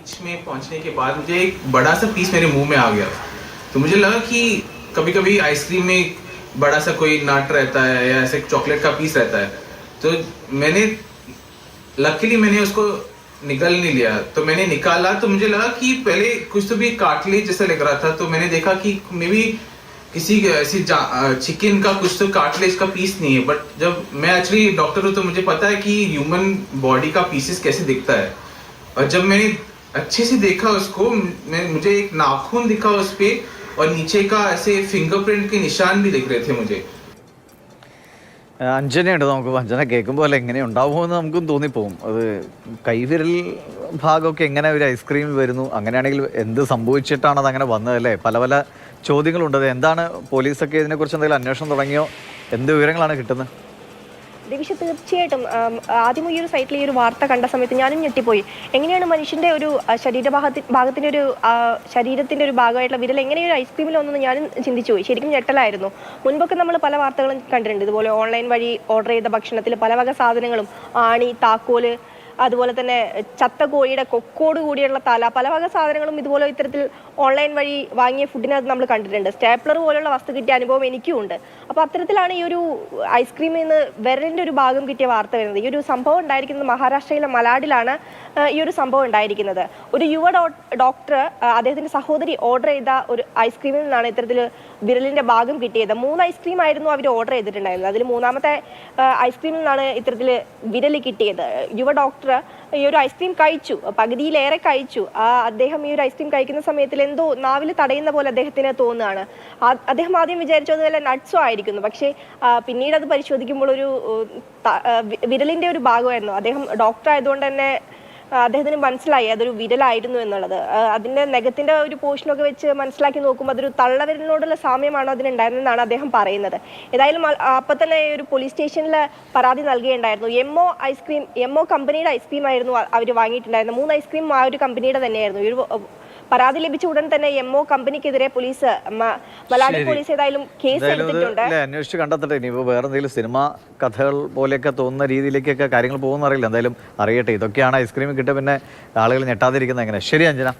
बीच में पहुंचने के बाद मुझे एक बड़ा सा पीस मेरे मुंह में आ गया। तो मुझे लगा कि कभी कभी आइसक्रीम में बड़ा सा कोई नट रहता है या ऐसे चॉकलेट का पीस रहता है, तो मैंने लकीली मैंने उसको निकल नहीं लिया। तो मैंने निकाला तो मुझे लगा कि पहले कुछ तो भी कार्टिलेज जैसा लग रहा था, तो मैंने देखा कि मे बी किसी ऐसी चिकन का कुछ तो कार्टिलेज का पीस नहीं है। बट जब मैं एक्चुअली डॉक्टर हूँ तो मुझे पता है कि ह्यूमन बॉडी का पीसेस कैसे दिखता है। और जब मैंने अच्छे से देखा उसको, मुझे एक नाखून दिखा उस पे, और नीचे का ऐसे फिंगरप्रिंट के निशान भी दिख रहे थे मुझे। അഞ്ജനയുണ്ട്. നമുക്ക് അഞ്ജന കേൾക്കുമ്പോൾ അല്ല എങ്ങനെ ഉണ്ടാവുമെന്ന് നമുക്കും തോന്നിപ്പോവും. അത് കൈവിരൽ ഭാഗമൊക്കെ എങ്ങനെ ഒരു ഐസ്ക്രീമിൽ വരുന്നു, അങ്ങനെയാണെങ്കിൽ എന്ത് സംഭവിച്ചിട്ടാണ് അതങ്ങനെ വന്നതല്ലേ? പല പല ചോദ്യങ്ങളുണ്ട്. അത് എന്താണ്, പോലീസൊക്കെ ഇതിനെക്കുറിച്ച് എന്തെങ്കിലും അന്വേഷണം തുടങ്ങിയോ? എന്ത് വിവരങ്ങളാണ് കിട്ടുന്നത്? ദിവിഷ, തീർച്ചയായിട്ടും ആദ്യം ഈ ഒരു സൈറ്റിൽ ഈ ഒരു വാർത്ത കണ്ട സമയത്ത് ഞാനും ഞെട്ടിപ്പോയി. എങ്ങനെയാണ് മനുഷ്യന്റെ ഒരു ഭാഗത്തിന്റെ ഒരു ശരീരത്തിന്റെ ഒരു ഭാഗമായിട്ടുള്ള വിരൽ എങ്ങനെ ഒരു ഐസ്ക്രീമിൽ വന്നെന്ന് ഞാനും ചിന്തിച്ചു പോയി. ശരിക്കും ഞെട്ടലായിരുന്നു. മുൻപൊക്കെ നമ്മൾ പല വാർത്തകളും കണ്ടിട്ടുണ്ട്. ഇതുപോലെ ഓൺലൈൻ വഴി ഓർഡർ ചെയ്ത ഭക്ഷണത്തിൽ പല വക സാധനങ്ങളും, ആണി, താക്കോല്, അതുപോലെ തന്നെ ചത്ത കോഴിയുടെ കൊക്കോട് കൂടിയുള്ള തല, പല വക സാധനങ്ങളും ഇതുപോലെ ഇത്തരത്തിൽ ഓൺലൈൻ വഴി വാങ്ങിയ ഫുഡിനകത്ത് നമ്മൾ കണ്ടിട്ടുണ്ട്. സ്റ്റേപ്ലർ പോലുള്ള വസ്തു കിട്ടിയ അനുഭവം എനിക്കും ഉണ്ട്. അപ്പോൾ അത്തരത്തിലാണ് ഈ ഒരു ഐസ്ക്രീമിൽ നിന്ന് വിരലിൻ്റെ ഒരു ഭാഗം കിട്ടിയ വാർത്ത വരുന്നത്. ഈ ഒരു സംഭവം ഉണ്ടായിരിക്കുന്നത് മഹാരാഷ്ട്രയിലെ മലാഡിലാണ് ഈ ഒരു സംഭവം ഉണ്ടായിരിക്കുന്നത്. ഒരു യുവ ഡോക്ടർ അദ്ദേഹത്തിൻ്റെ സഹോദരി ഓർഡർ ചെയ്ത ഒരു ഐസ്ക്രീമിൽ നിന്നാണ് ഇത്തരത്തിൽ വിരലിൻ്റെ ഭാഗം കിട്ടിയത്. 3 ഐസ്ക്രീം ആയിരുന്നു അവർ ഓർഡർ ചെയ്തിട്ടുണ്ടായിരുന്നത്. അതിൽ 3ാമത്തെ ഐസ്ക്രീമിൽ നിന്നാണ് ഇത്തരത്തിൽ വിരൽ കിട്ടിയത്. യുവ ഡോക്ടർ ഈ ഒരു ഐസ്ക്രീം കഴിച്ചു, പകുതിയിലേറെ കഴിച്ചു. അദ്ദേഹം ഈ ഒരു ഐസ്ക്രീം കഴിക്കുന്ന സമയത്തിൽ എന്തോ നാവിൽ തടയുന്ന പോലെ അദ്ദേഹത്തിന് തോന്നുകയാണ്. അദ്ദേഹം ആദ്യം വിചാരിച്ചത് വല്ല നട്ട്സോ ആയിരിക്കുന്നു. പക്ഷേ പിന്നീട് അത് പരിശോധിക്കുമ്പോൾ ഒരു വിരലിൻ്റെ ഒരു ഭാഗമായിരുന്നു. അദ്ദേഹം ഡോക്ടർ ആയതുകൊണ്ട് തന്നെ അദ്ദേഹത്തിന് മനസ്സിലായി അതൊരു വിരലായിരുന്നു എന്നുള്ളത്. അതിൻ്റെ നെഗത്തിൻ്റെ ഒരു പോർഷനൊക്കെ വെച്ച് മനസ്സിലാക്കി നോക്കുമ്പോൾ അതൊരു തള്ളവിരലിനോടുള്ള സാമ്യമാണോ അതിനുണ്ടായിരുന്നതെന്നാണ് അദ്ദേഹം പറയുന്നത്. ഏതായാലും അപ്പം തന്നെ ഒരു പോലീസ് സ്റ്റേഷനിൽ പരാതി നൽകുകയുണ്ടായിരുന്നു. എംഒ കമ്പനിയുടെ ഐസ്ക്രീം ആയിരുന്നു അവർ വാങ്ങിയിട്ടുണ്ടായിരുന്നത്. 3 ഐസ്ക്രീം ആ ഒരു കമ്പനിയുടെ തന്നെയായിരുന്നു. ഒരു പരാതി ലഭിച്ച ഉടൻ തന്നെ എംഒ കമ്പനിക്കെതിരെ പോലീസ്, മലാഡി പോലീസ് ഏതായാലും കേസ് എടുത്തിട്ടുണ്ട്. അന്വേഷിച്ച് കണ്ടെത്തട്ടെ. ഇനിയിപ്പോൾ വേറെ എന്തെങ്കിലും സിനിമ കഥകൾ പോലെയൊക്കെ തോന്നുന്ന രീതിയിലേക്കൊക്കെ കാര്യങ്ങൾ പോകുന്ന അറിയില്ല. എന്തായാലും അറിയട്ടെ. ഇതൊക്കെയാണ് ഐസ്ക്രീം കിട്ടുക പിന്നെ ആളുകൾ ഞെട്ടാതിരിക്കുന്നത് എങ്ങനെ. ശരി അഞ്ജന.